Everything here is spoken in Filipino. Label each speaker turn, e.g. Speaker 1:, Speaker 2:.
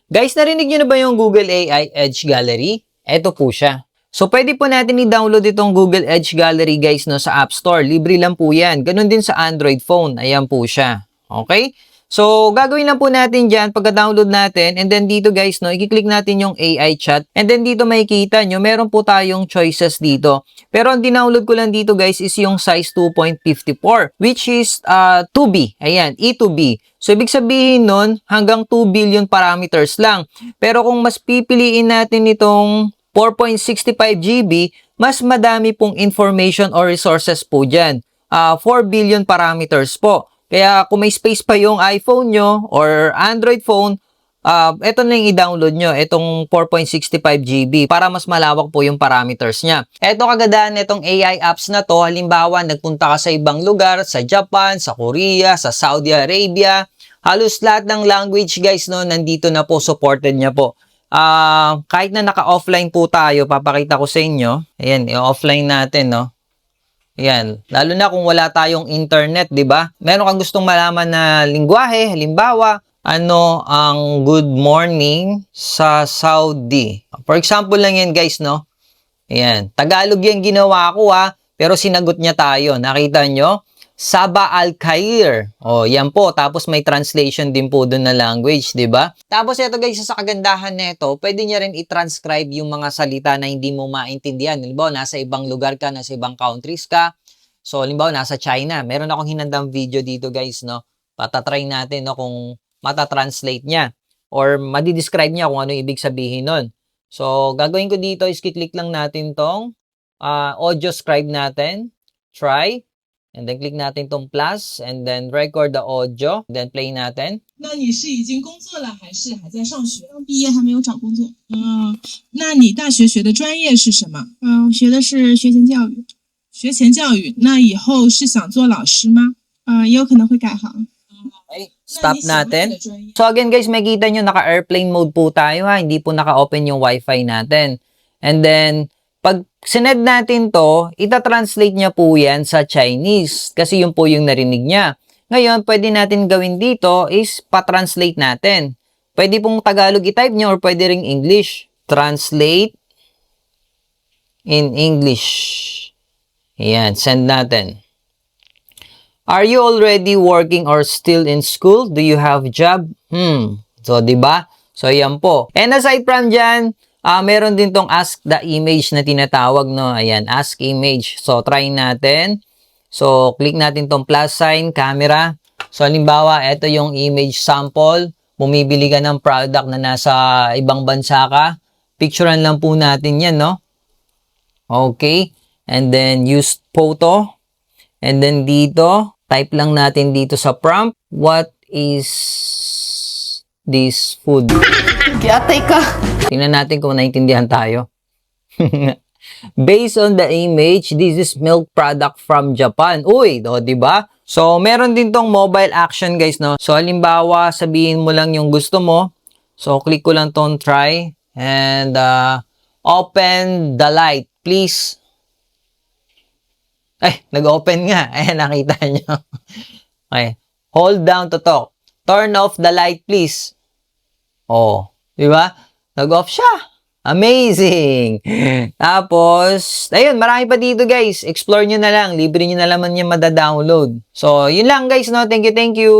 Speaker 1: Guys, narinig nyo na ba yung Google AI Edge Gallery? Ito po siya. So, pwede po natin i-download itong Google Edge Gallery guys no, sa App Store. Libre lang po yan. Ganon din sa Android phone. Ayan po siya. Okay? So, gagawin lang po natin dyan pagka-download natin. And then dito guys, no, i-click natin yung AI chat. And then dito makikita nyo, meron po tayong choices dito. Pero ang dinownload ko lang dito guys is yung size 2.54 which is 2B. Ayan, E2B. So, ibig sabihin nun, hanggang 2 billion parameters lang. Pero kung mas pipiliin natin itong 4.65 GB, mas madami pong information or resources po dyan. 4 billion parameters po. Kaya kung may space pa yung iPhone nyo or Android phone, ito na yung i-download nyo, itong 4.65 GB para mas malawak po yung parameters niya. Ito kagandahan nitong AI apps na to, halimbawa nagpunta ka sa ibang lugar, sa Japan, sa Korea, sa Saudi Arabia, halos lahat ng language guys no, nandito na po, supported niya po. Kahit na naka-offline po tayo, papakita ko sa inyo. Ayan, i-offline natin no. Ayan, lalo na kung wala tayong internet, 'di ba? Meron kang gustong malaman na lingwahe, halimbawa, ano ang good morning sa Saudi. For example lang 'yan, guys, no? Ayan, Tagalog 'yang ginawa ko pero sinagot niya tayo. Nakita nyo? Sabah Al-Khair. Oh, yan po. Tapos may translation din po doon na language, 'di ba? Tapos ito guys, sa kagandahan nito, pwede niya rin i-transcribe yung mga salita na hindi mo maintindihan. Halimbawa, nasa ibang lugar ka, nasa ibang countries ka. So, halimbawa, nasa China. Meron akong hinandang video dito guys, no? Patatry natin no kung mata-translate niya or madi-describe niya kung ano ibig sabihin nun. So, gagawin ko dito is kiklik lang natin tong audio scribe natin. Try. And then click natin tong plus and then record the audio. Then play natin.
Speaker 2: 那你是已经工作了还是还在上学？刚毕业还没有找工作。那你大学学的专业是什么？我学的是学前教育。学前教育，那以后是想做老师吗？也有可能会改行。
Speaker 1: Okay, stop natin. So again guys, makikita nyo naka-airplane mode po tayo hindi po naka-open yung wifi natin. And then, pag sined natin to, ita-translate niya po yan sa Chinese kasi yun po yung narinig niya. Ngayon, pwede natin gawin dito is pa-translate natin. Pwede pong Tagalog i-type nyo or pwede ring English. Translate in English. Ayan, send natin. Are you already working or still in school? Do you have job? So, diba? So, yan po. And aside from dyan, meron din tong ask the image na tinatawag, no? Ayan, ask image. So, try natin. So, click natin tong plus sign, camera. So, halimbawa, ito yung image sample. Bumibili ka ng product na nasa ibang bansa ka. Picturean lang po natin yan, no? Okay. And then, use photo. And then, dito, type lang natin dito sa prompt, what is this food?
Speaker 3: Kiyatay ka.
Speaker 1: Tingnan natin kung naintindihan tayo. Based on the image, this is milk product from Japan. Uy, di ba? So, meron din tong mobile action, guys, no? So, halimbawa, sabihin mo lang yung gusto mo. So, click ko lang tong try. And, open the light, please. Ay, nag-open nga. Ayan, nakita nyo. Okay. Hold down to talk. Turn off the light, please. Oh, di ba? Nag-off siya. Amazing! Tapos, ayun, marami pa dito, guys. Explore nyo na lang. Libre nyo na naman yung mada-download. So, yun lang, guys, no? Thank you, thank you.